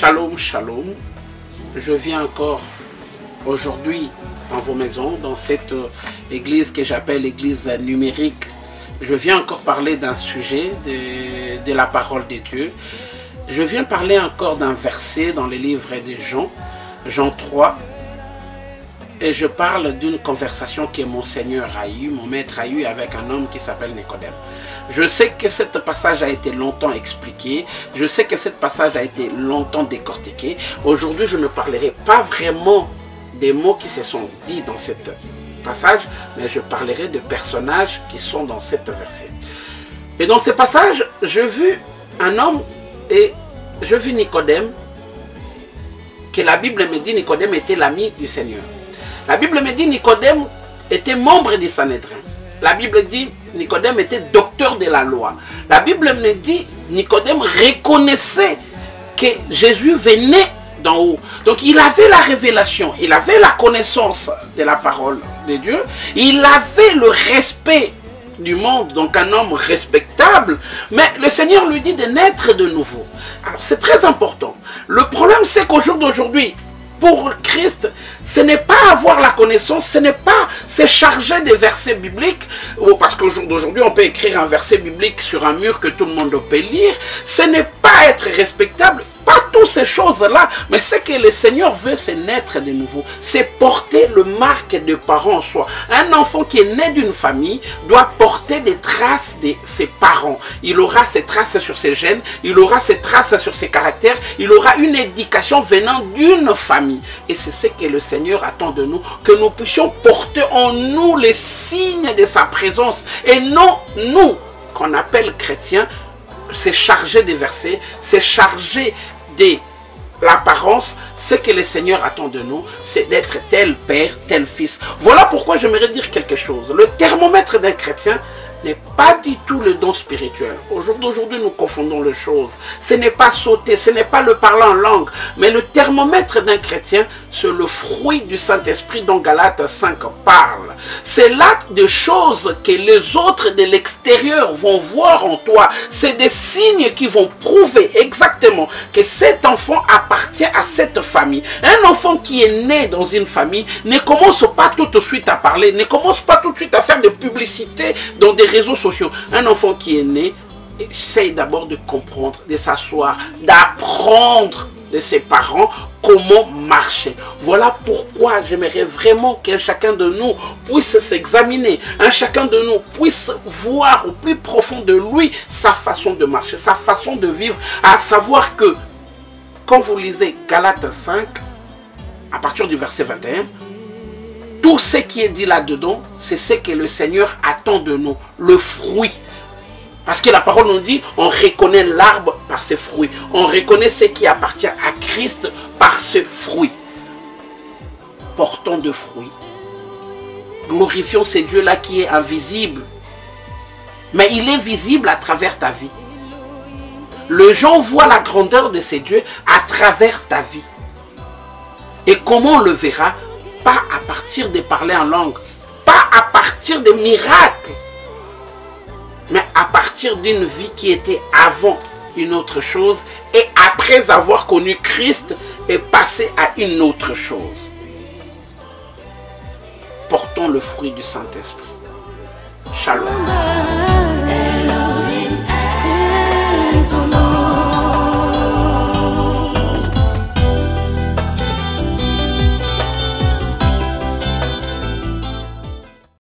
Shalom, shalom. Je viens encore aujourd'hui dans vos maisons, dans cette église que j'appelle l'église numérique. Je viens encore parler d'un sujet de la parole de Dieu. Je viens parler encore d'un verset dans le livre de Jean, Jean 3. Et je parle d'une conversation que mon Seigneur a eue, mon maître a eue avec un homme qui s'appelle Nicodème. Je sais que ce passage a été longtemps expliqué, je sais que ce passage a été longtemps décortiqué. Aujourd'hui, je ne parlerai pas vraiment des mots qui se sont dits dans ce passage, mais je parlerai de personnages qui sont dans cette verset. Et dans ce passage, j'ai vu un homme et je vis Nicodème, que la Bible me dit Nicodème était l'ami du Seigneur. La Bible me dit Nicodème était membre du Sanhédrin. La Bible dit Nicodème était docteur de la loi. La Bible me dit Nicodème reconnaissait que Jésus venait d'en haut. Donc il avait la révélation, il avait la connaissance de la parole de Dieu, il avait le respect du monde, donc un homme respectable, mais le Seigneur lui dit de naître de nouveau. Alors c'est très important. Le problème c'est qu'au jour d'aujourd'hui, pour Christ, ce n'est pas avoir la connaissance, ce n'est pas se charger des versets bibliques, parce qu'au jour d'aujourd'hui, on peut écrire un verset biblique sur un mur que tout le monde peut lire. Ce n'est pas être respectable, pas toutes ces choses-là, mais ce que le Seigneur veut, c'est naître de nouveau. C'est porter le marque de parents en soi. Un enfant qui est né d'une famille doit porter des traces de ses parents. Il aura ses traces sur ses gènes, il aura ses traces sur ses caractères, il aura une éducation venant d'une famille. Et c'est ce que le Seigneur attend de nous, que nous puissions porter en nous les signes de sa présence. Et non, nous, qu'on appelle chrétiens, c'est chargé des versets, c'est chargé de l'apparence. Ce que le Seigneur attend de nous, c'est d'être tel père, tel fils. Voilà pourquoi j'aimerais dire quelque chose. Le thermomètre d'un chrétien n'est pas du tout le don spirituel. Aujourd'hui, nous confondons les choses. Ce n'est pas sauter, ce n'est pas le parler en langue, mais le thermomètre d'un chrétien, c'est le fruit du Saint-Esprit dont Galates 5 parle. C'est là des choses que les autres de l'extérieur vont voir en toi. C'est des signes qui vont prouver exactement que cet enfant appartient à cette famille. Un enfant qui est né dans une famille ne commence pas tout de suite à parler, ne commence pas tout de suite à faire de publicité dans des réseaux sociaux. Un enfant qui est né essaye d'abord de comprendre, de s'asseoir, d'apprendre de ses parents comment marcher. Voilà pourquoi j'aimerais vraiment qu'un chacun de nous puisse s'examiner, un chacun de nous puisse voir au plus profond de lui sa façon de marcher, sa façon de vivre, à savoir que quand vous lisez Galates 5, à partir du verset 21, tout ce qui est dit là-dedans, c'est ce que le Seigneur attend de nous, le fruit. Parce que la parole nous dit, on reconnaît l'arbre par ses fruits. On reconnaît ce qui appartient à Christ par ses fruits. Portons de fruits. Glorifions ce Dieu-là qui est invisible. Mais il est visible à travers ta vie. Les gens voient la grandeur de ce Dieu à travers ta vie. Et comment on le verra? Pas à partir de parler en langue, pas à partir de miracles, mais à partir d'une vie qui était avant une autre chose et après avoir connu Christ et passé à une autre chose. Portons le fruit du Saint-Esprit. Shalom.